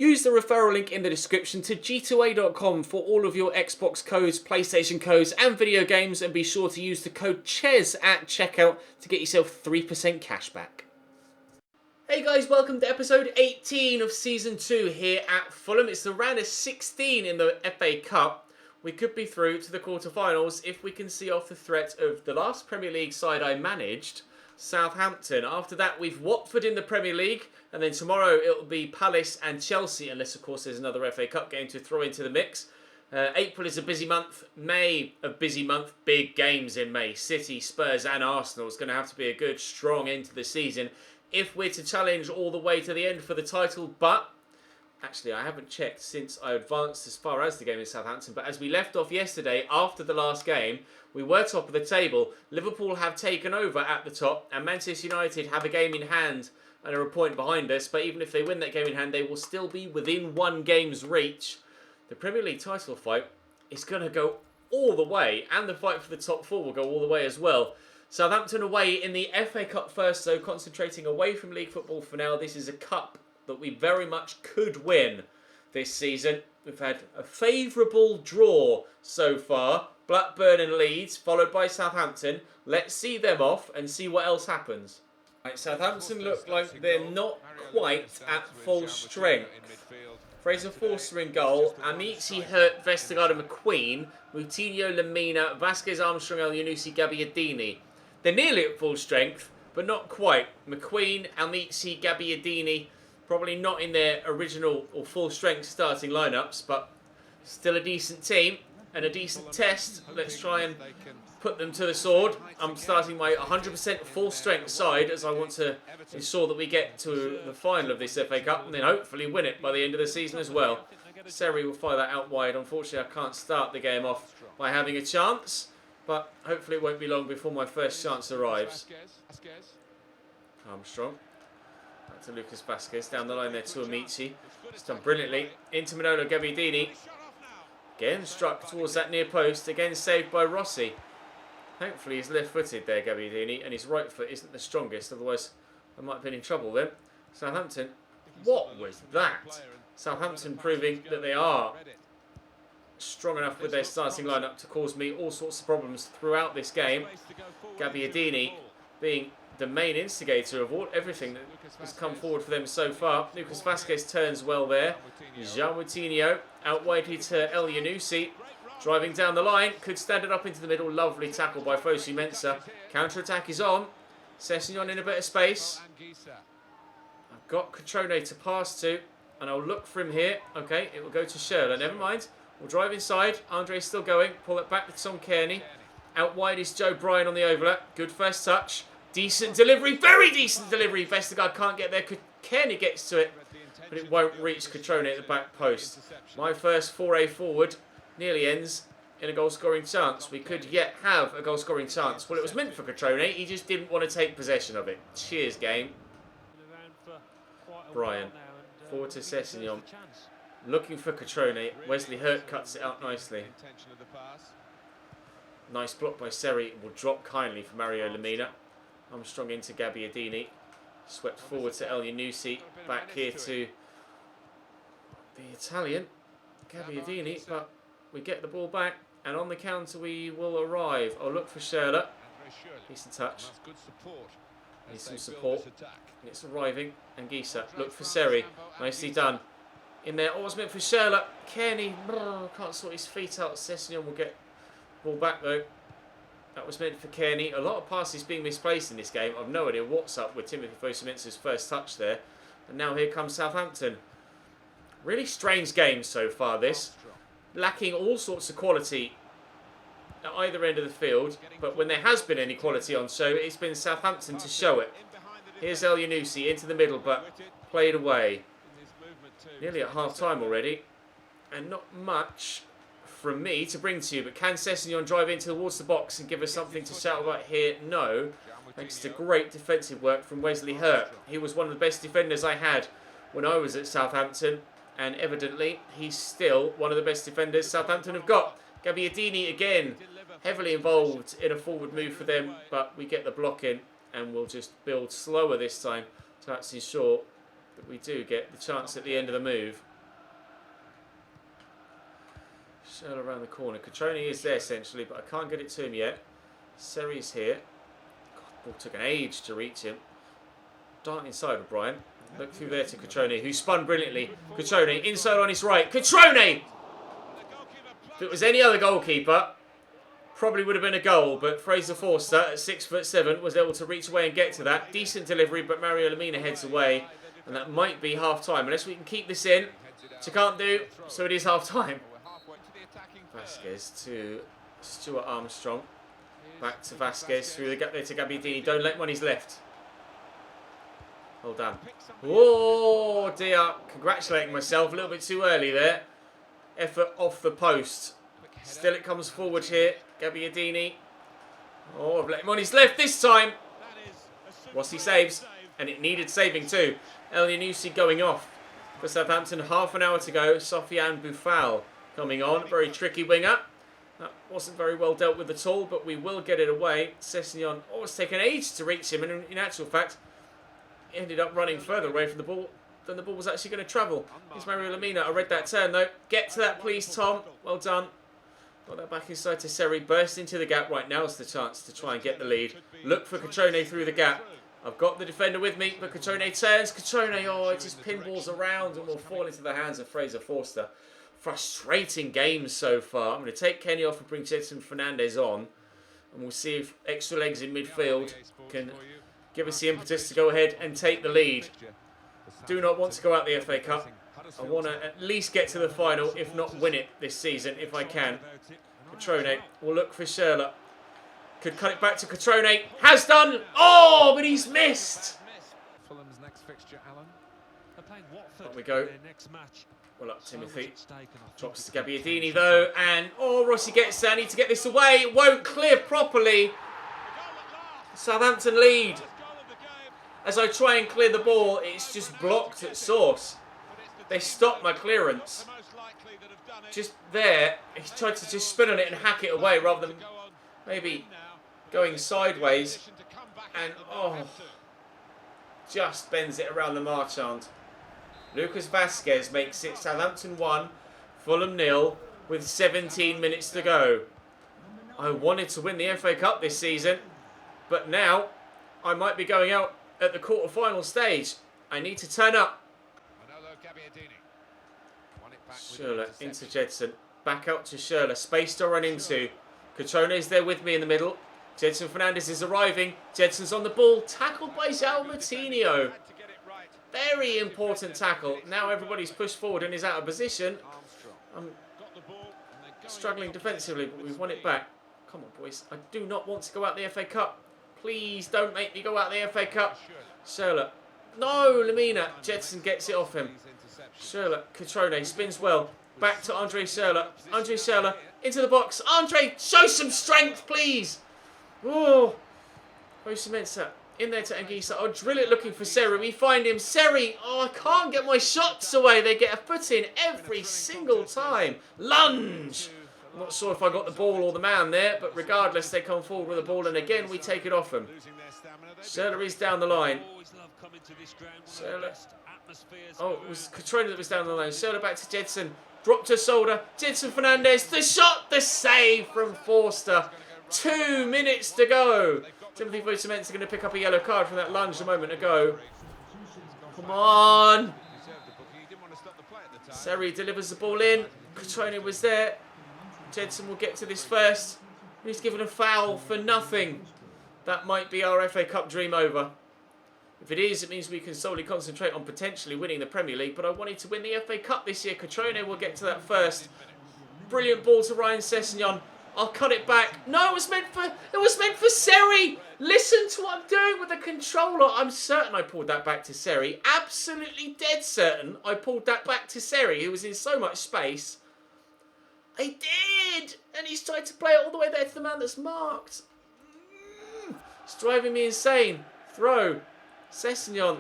Use the referral link in the description to g2a.com for all of your Xbox codes, PlayStation codes and video games, and be sure to use the code CHES at checkout to get yourself 3% cash back. Hey guys, welcome to episode 18 of Season 2 here at Fulham. It's the round of 16 in the FA Cup. We could be through to the quarterfinals if we can see off the threat of the last Premier League side I managed, Southampton. After that, we've Watford in the Premier League, and then tomorrow it'll be Palace and Chelsea, unless of course there's another FA Cup game to throw into the mix. April is a busy month. May, a busy month. Big games in May. City, Spurs and Arsenal. It's going to have to be a good, strong end to the season if we're to challenge all the way to the end for the title. But actually, I haven't checked since I advanced as far as the game in Southampton. But as we left off yesterday, after the last game, we were top of the table. Liverpool have taken over at the top, and Manchester United have a game in hand and are a point behind us. But even if they win that game in hand, they will still be within one game's reach. The Premier League title fight is going to go all the way, and the fight for the top four will go all the way as well. Southampton away in the FA Cup first, so concentrating away from league football for now. This is a cup that we very much could win this season. We've had a favourable draw so far. Blackburn and Leeds, followed by Southampton. Let's see them off and see what else happens. Right, Southampton look like they're not quite at full strength. Fraser Forster in goal. Amici, Hurt, Vestergaard and McQueen. Moutinho, Lemina, Vasquez, Armstrong, El-Yunusi, Gabbiadini. They're nearly at full strength, but not quite. McQueen, Amici, Gabbiadini, probably not in their original or full strength starting lineups, but still a decent team and a decent test. Let's try and put them to the sword. I'm starting my 100% full strength side as I want to ensure that we get to the final of this FA Cup and then hopefully win it by the end of the season as well. Seri will fire that out wide. Unfortunately, I can't start the game off by having a chance, but hopefully it won't be long before my first chance arrives. Armstrong. Back to Lucas Vasquez. Down the line there to Amici. It's done brilliantly. Into Manolo Gabbiadini. Again struck towards that near post. Again saved by Rossi. Thankfully he's left-footed there, Gabbiadini, and his right foot isn't the strongest. Otherwise I might have been in trouble then. Southampton. What was that? Southampton proving that they are strong enough with their starting lineup to cause me all sorts of problems throughout this game. Gabbiadini being the main instigator of everything that has come forward for them so far. Lucas Vasquez turns well there. Jean Moutinho out wide to El-Yunusi. Driving down the line. Could stand it up into the middle. Lovely tackle by Fosu Mensah. Counter-attack is on. Sessegnon in a bit of space. I've got Cutrone to pass to. And I'll look for him here. Okay, it will go to Schürrle. Never mind. We'll drive inside. Andre's still going. Pull it back to Tom Kearney. Out wide is Joe Bryan on the overlap. Good first touch. Decent delivery. Very decent delivery. Vestergaard can't get there. Kearney gets to it. But it won't reach Cutrone at the back post. My first foray forward nearly ends in a goal-scoring chance. We could yet have a goal-scoring chance. Well, it was meant for Cutrone. He just didn't want to take possession of it. Cheers, game. Bryan. Forward to Sessegnon. Looking for Cutrone. Wesley Hurt cuts it out nicely. Nice block by Seri. Will drop kindly for Mario Lemina. Armstrong into Gabbiadini. Swept forward to El-Yunusi. Back here to the Italian. Gabbiadini, but we get the ball back. And on the counter we will arrive. I'll look for Schürrle. Decent touch. Needs some support. And it's arriving. And Gisa. Look for Seri. Nicely done. In there. Oh, it's meant for Schürrle. Kearney. Can't sort his feet out. Sessegnon will get the ball back though. That was meant for Kearney. A lot of passes being misplaced in this game. I've no idea what's up with Timothy Fosu Mensah's first touch there. And now here comes Southampton. Really strange game so far, this. Lacking all sorts of quality at either end of the field. But when there has been any quality on show, it's been Southampton to show it. Here's El-Yunusi into the middle, but played away. Nearly at half-time already. And not much from me to bring to you, but can Sessegnon drive in towards the box and give us something to shout about here? No. Thanks to great defensive work from Wesley Hurt. He was one of the best defenders I had when I was at Southampton, and evidently he's still one of the best defenders Southampton have got. Gabbiadini again, heavily involved in a forward move for them, but we get the block in and we'll just build slower this time to actually ensure that we do get the chance at the end of the move. Shirler around the corner. Catroni is there essentially, but I can't get it to him yet. Seri's here. God, ball took an age to reach him. Dart inside of Brian. Look through there to Catroni, who spun brilliantly. Catroni inside on his right. Catroni! If it was any other goalkeeper, probably would have been a goal, but Fraser Forster at 6'7" was able to reach away and get to that. Decent delivery, but Mario Lemina heads away, and that might be half time unless we can keep this in, which I can't do, so it is half time. Vasquez to Stuart Armstrong, back to Vasquez through the gap there to Gabbiadini. Don't let one, he's left. Hold on. Oh dear, congratulating myself a little bit too early there. Effort off the post. Still it comes forward here. Gabbiadini. Oh, I've let him on his left this time. Rossi saves. And it needed saving too. El Yanusi going off for Southampton. Half an hour to go. Sofiane Boufal coming on. Very tricky winger. That wasn't very well dealt with at all, but we will get it away. Sessegnon, it's taken age to reach him. And in actual fact, he ended up running further away from the ball than the ball was actually going to travel. Here's Mario Lemina. I read that turn though. Get to that please, Tom. Well done. Got that back inside to Seri. Burst into the gap. Right, now's the chance to try and get the lead. Look for Catrone through the gap. I've got the defender with me, but Catrone turns. Catrone, it just pinballs around and will fall into the hands of Fraser Forster. Frustrating game so far. I'm going to take Kenny off and bring Jedson Fernandez on. And we'll see if extra legs in midfield can give us the impetus to go ahead and take the lead. Do not want to go out the FA Cup. I want to at least get to the final, if not win it this season, if I can. Catrone will look for Schürrle. Could cut it back to Catrone. Has done. Oh, but he's missed. Fulham's next fixture, Alan. Up we go. Well up, Timothy. Drops to Gabbiadini though, and Rossi gets there. I need to get this away. It won't clear properly. Southampton lead. As I try and clear the ball, it's just blocked at source. They stopped my clearance. Just there, he tried to just spin on it and hack it away rather than maybe going sideways. And just bends it around the marchand. Lucas Vasquez makes it Southampton 1, Fulham 0 with 17 minutes to go. I wanted to win the FA Cup this season, but now I might be going out at the quarter-final stage. I need to turn up. Schürrle into Jedson. Back out to Schürrle. Space to run into. Catrone is there with me in the middle. Jedson Fernandez is arriving. Jedson's on the ball. Tackled by João Moutinho. Very important tackle. Now everybody's pushed forward and is out of position. I'm struggling defensively, but we've won it back. Come on, boys. I do not want to go out the FA Cup. Please don't make me go out the FA Cup. Schürrle. No, Lemina. Jedson gets it off him. Schürrle. Catrone spins well. Back to Andre Schürrle. Andre Schürrle into the box. Andre, show some strength, please. Oh, Bosa in there to Anguissa. I'll drill it looking for Seri. We find him. Seri. I can't get my shots away. They get a foot in every single time. Lunge. I'm not sure if I got the ball or the man there, but regardless, they come forward with the ball, and again, we take it off them. Schürrle is down the line. Schürrle. It was Catrone that was down the line. Schürrle back to Jedson. Dropped her shoulder. Jedson Fernandez. The shot. The save from Forster. 2 minutes to go. Timothy Bosa is going to pick up a yellow card from that lunge a moment ago. Come on. Seri delivers the ball in. Catrone was there. Jedson will get to this first. He's given a foul for nothing. That might be our FA Cup dream over. If it is, it means we can solely concentrate on potentially winning the Premier League. But I wanted to win the FA Cup this year. Catrone will get to that first. Brilliant ball to Ryan Sessegnon. I'll cut it back. No, it was meant for Seri. Listen to what I'm doing with the controller. I'm certain I pulled that back to Seri. Absolutely dead certain I pulled that back to Seri, who was in so much space. I did! And he's tried to play it all the way there to the man that's marked. It's driving me insane. Throw. Sessegnon.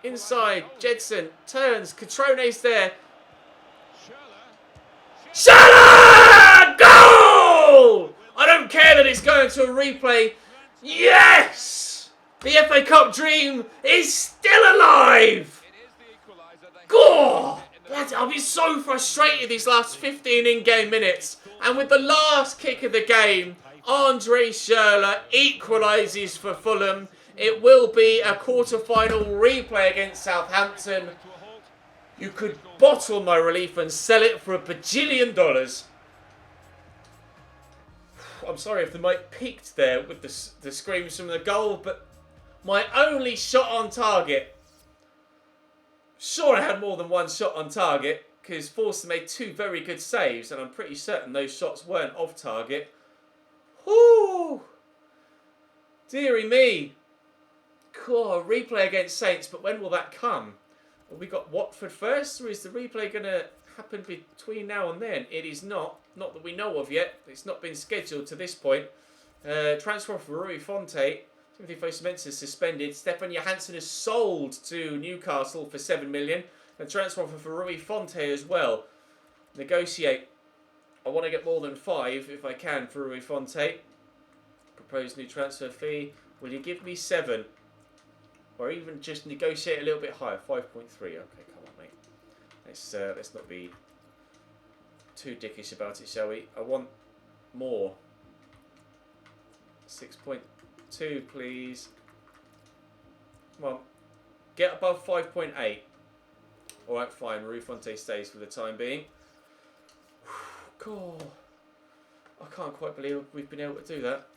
Inside. Jedson. Turns. Catrone's there. Schürrle! Goal! I don't care that it's going to a replay. Yes! The FA Cup dream is still alive! God! Bloody I've been so frustrated these last 15 in-game minutes. And with the last kick of the game, Andre Schürrle equalises for Fulham. It will be a quarter-final replay against Southampton. You could bottle my relief and sell it for $1 bajillion. I'm sorry if the mic peaked there with the screams from the goal, but my only shot on target. Sure, I had more than one shot on target because Forster made 2 very good saves, and I'm pretty certain those shots weren't off target. Whoo! Deary me. God, replay against Saints, but when will that come? Have we got Watford first, or is the replay going to happen between now and then? It is not. Not that we know of yet. It's not been scheduled to this point. Transfer for Rui Fonte. Timothy Fosu-Mensah suspended. Stefan Johansson is sold to Newcastle for $7 million. And transfer offer for Rui Fonte as well. Negotiate. I want to get more than 5 if I can for Rui Fonte. Proposed new transfer fee. Will you give me 7? Or even just negotiate a little bit higher. 5.3. Okay, come on, mate. Let's not be too dickish about it, shall we? I want more. 6.2, please. Come on. Get above 5.8. Alright, fine. Rui Fonte stays for the time being. God. I can't quite believe we've been able to do that.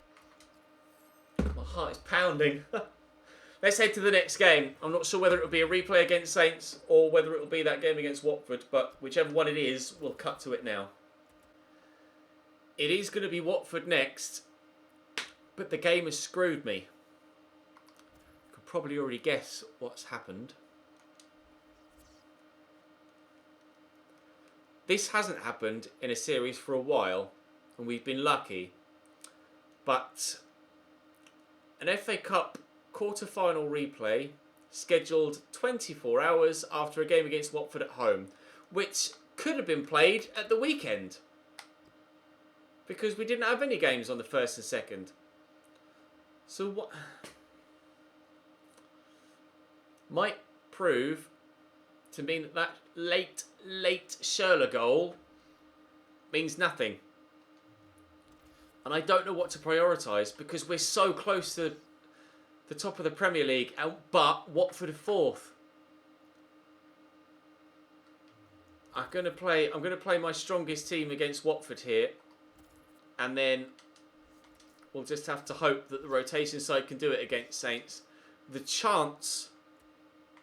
My heart is pounding. Let's head to the next game. I'm not sure whether it will be a replay against Saints or whether it will be that game against Watford, but whichever one it is, we'll cut to it now. It is going to be Watford next, but the game has screwed me. You can probably already guess what's happened. This hasn't happened in a series for a while, and we've been lucky. But an FA Cup quarter-final replay scheduled 24 hours after a game against Watford at home, which could have been played at the weekend because we didn't have any games on the 1st and 2nd. So what might prove to mean that that late Schürrle goal means nothing. And I don't know what to prioritise because we're so close to the top of the Premier League, but Watford are 4th. I'm going to play my strongest team against Watford here, and then we'll just have to hope that the rotation side can do it against Saints. The chance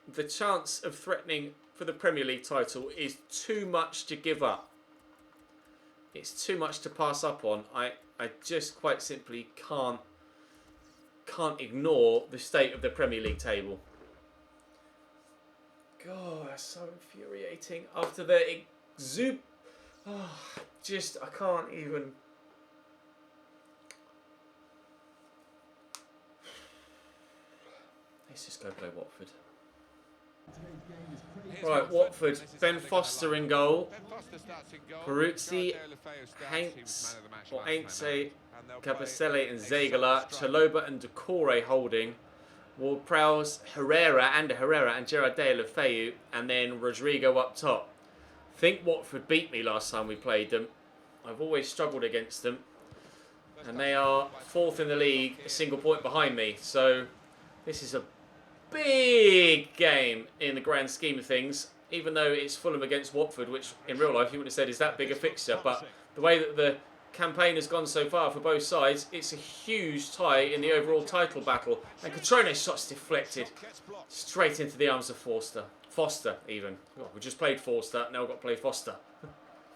of threatening for the Premier League title is too much to give up. It's too much to pass up on. I just quite simply can't ignore the state of the Premier League table. God, that's so infuriating. After the I can't even. Let's just go play Watford. Right, Watford. Ben Foster in goal. Peruzzi, Heinz, Capacelle and Zegala, Chaloba and Decore holding. Ward-Prowse, Herrera and Gerard Deulofeu, and then Rodrigo up top. I think Watford beat me last time we played them. I've always struggled against them. And they are 4th in the league, a single point behind me. So this is a big game in the grand scheme of things, even though it's Fulham against Watford, which in real life you would have said is that big a fixture. But the way that the campaign has gone so far for both sides, it's a huge tie in the overall title battle. And Cotrone's shot's deflected straight into the arms of Foster, even. Oh, we just played Forster, now we've got to play Foster.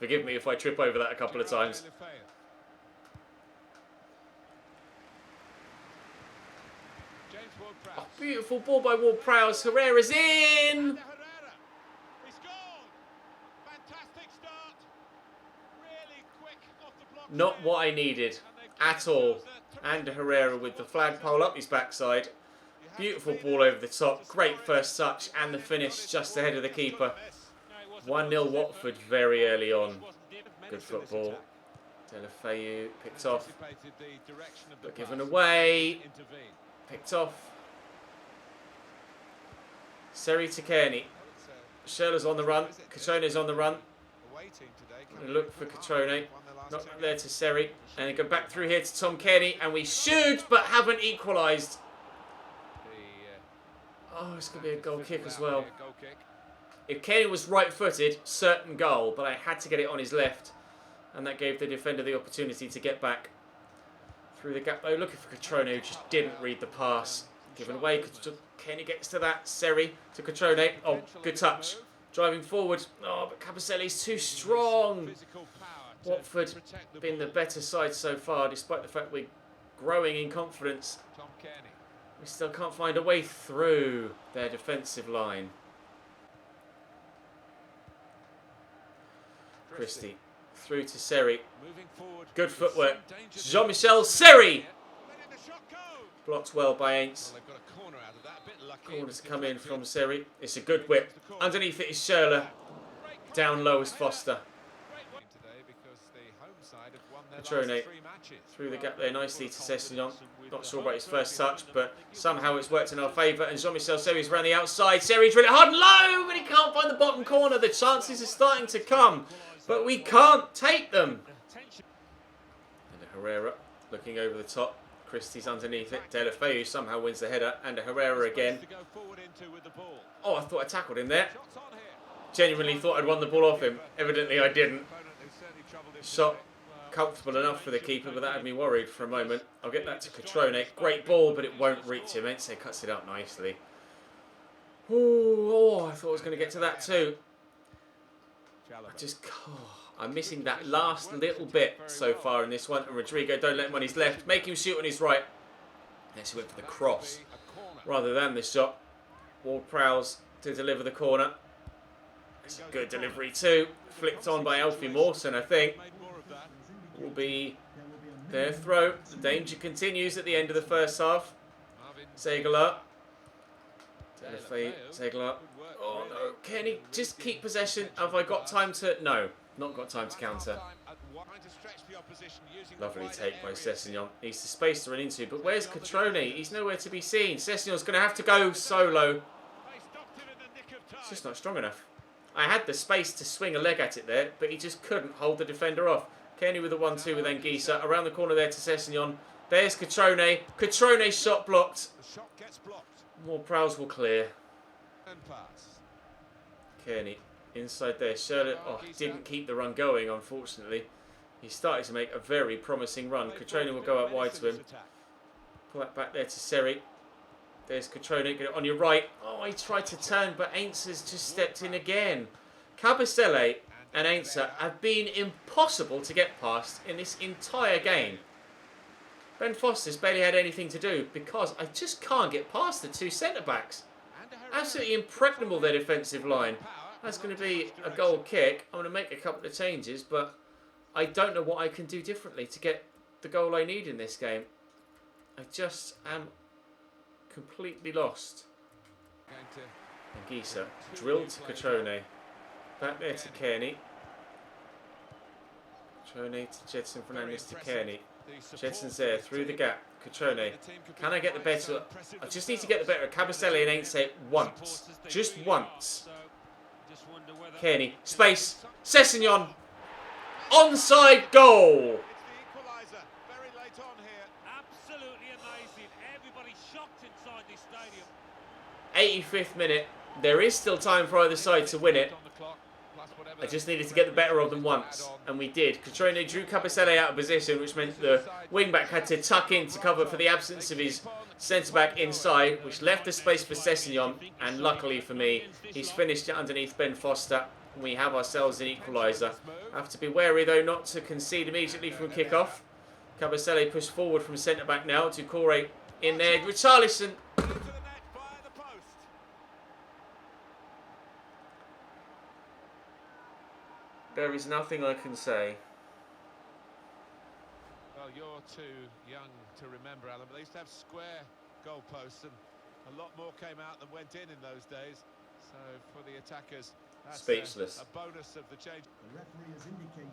Forgive me if I trip over that a couple of times. Oh, beautiful ball by Ward-Prowse. Herrera's in! Not what I needed at all. And Herrera with the flagpole up his backside. Beautiful ball over the top. Great first touch and the finish just ahead of the keeper. 1-0 Watford very early on. Good football. Deulofeu picked off. But given away. Picked off. Seri Takeni. Schürrle's on the run. Catrone's on the run. Look for Catrone. Not there to Seri. And then go back through here to Tom Kearney. And we should, but haven't equalised. Oh, it's going to be a goal kick as well. If Kearney was right-footed, certain goal. But I had to get it on his left. And that gave the defender the opportunity to get back. Through the gap though, looking for Catrone, who just didn't read the pass. Given away, Kearney gets to that. Seri to Catrone. Oh, good touch. Driving forward. Oh, but Cabaselli's too strong. Watford been the better side so far, despite the fact we're growing in confidence. We still can't find a way through their defensive line. Christie through to Seri. Good footwork. Jean-Michel Seri! Blocked well by Aints. Corners come in from Seri. It's a good whip. Underneath it is Schürrle. Down low is Foster. Catrone through the gap there nicely to Sessegnon. Not sure about his first touch, but somehow it's worked in our favour. And Jean-Michel Seri's around the outside. Seri drill it hard and low, but he can't find the bottom corner. The chances are starting to come, but we can't take them. And Herrera looking over the top. Christie's underneath it. Deulofeu somehow wins the header. And Herrera again. Oh, I thought I tackled him there. Genuinely thought I'd won the ball off him. Evidently I didn't. Shot comfortable enough for the keeper, but that had me worried for a moment. I'll get that to Catrone. Great ball, but it won't reach him. Entse cuts it up nicely. Ooh, oh, I thought I was going to get to that too. I'm missing that last little bit so far in this one. And Rodrigo, don't let him on his left. Make him shoot on his right. Yes, he went for the cross rather than the shot. Ward-Prowse to deliver the corner. It's a good delivery too. Flicked on by Alfie Mawson, I think. Will be their throw. The danger continues at the end of the first half. Zegler. Zegler. Oh no. Kenny, just keep possession. Have I got time to... No, not got time to counter. Lovely take by Sessegnon. He's the space to run into, but where's Catrone? He's nowhere to be seen. Sessegnon's going to have to go solo. It's just not strong enough. I had the space to swing a leg at it there, but he just couldn't hold the defender off. Kenny with a 1-2 with Anguissa. Around the corner there to Sessegnon. There's Catrone. Catrone's shot blocked. Ward-Prowse will clear. Kearney inside there. Schürrle didn't keep the run going, unfortunately. He started to make a very promising run. Catrone will go out wide to him. Pull that back there to Seri. There's Catrone. Get it on your right. Oh, he tried to turn, but Aints has just stepped in again. Cabasele and Aints have been impossible to get past in this entire game. Ben Foster's barely had anything to do because I just can't get past the two centre-backs. Absolutely impregnable, their defensive line. That's going to be a goal kick. I'm going to make a couple of changes, but I don't know what I can do differently to get the goal I need in this game. I just am completely lost. Anguissa drilled to Catrone. Back there to Kearney. Catrone to Jedson Fernandez to Kearney. Jedson's there through the gap. Catrone. Can I get the better? I just need to get the better of Cabasele and Ain't once. Just once. Kearney. Space. Sessegnon. Onside goal. 85th minute. There is still time for either side to win it. I just needed to get the better of them once, and we did. Catrone drew Cabasele out of position, which meant the wing-back had to tuck in to cover for the absence of his centre-back inside, which left the space for Sessegnon, and luckily for me, he's finished it underneath Ben Foster. We have ourselves an equaliser. Have to be wary, though, not to concede immediately from kick-off. Cabasele pushed forward from centre-back now to Corey in there. Richarlison. There is nothing I can say. Well, you're too young to remember, Alan, but they used to have square goalposts, and a lot more came out than went in those days. So for the attackers, Speechless. A bonus of the change.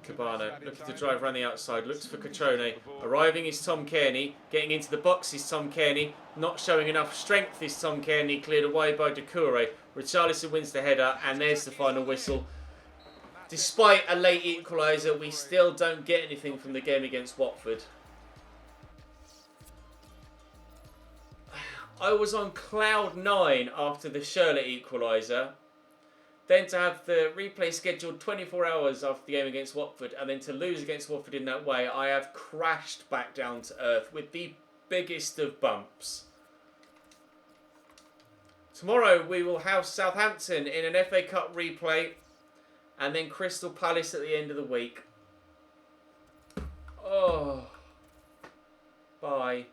Cabana looking to drive around the outside, looks for Catrone. Arriving is Tom Kearney. Getting into the box is Tom Kearney. Not showing enough strength is Tom Kearney. Cleared away by Doucouré. Richarlison wins the header, and there's the final whistle. Despite a late equaliser, we still don't get anything from the game against Watford. I was on cloud 9 after the Shirley equaliser. Then to have the replay scheduled 24 hours after the game against Watford, and then to lose against Watford in that way, I have crashed back down to earth with the biggest of bumps. Tomorrow we will have Southampton in an FA Cup replay, and then Crystal Palace at the end of the week. Oh. Bye.